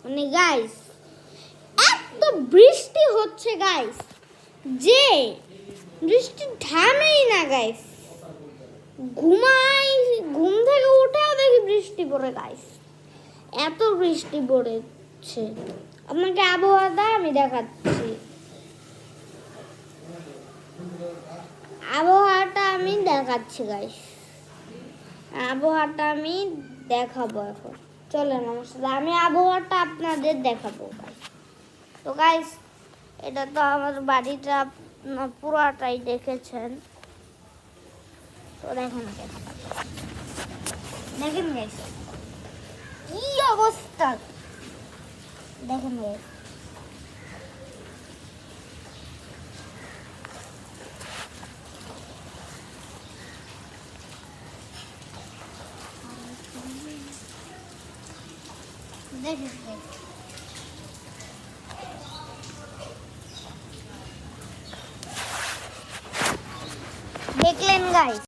মানে গাইস এত বৃষ্টি হচ্ছে গাইস যে বৃষ্টি থামেই না গাইস। ঘুম থেকে উঠেও দেখি বৃষ্টি পড়ে গাইস, এত বৃষ্টি পড়েছে। আপনাকে আবহাওয়াটা আমি দেখাচ্ছি, আবহাওয়াটা আমি দেখাচ্ছি গাইস, আবহাওয়াটা আমি দেখাবো এখন। চলেন আমার সাথে, আমি আবহাওয়াটা আপনাদের দেখাবো গাইস। তো গাইস এটা তো আমার বাড়িটা পুরাটাই দেখেছেন, তো দেখেন দেখেন গাইস কি অবস্থা, দেখেন গাইস। দেখলেন গাইস।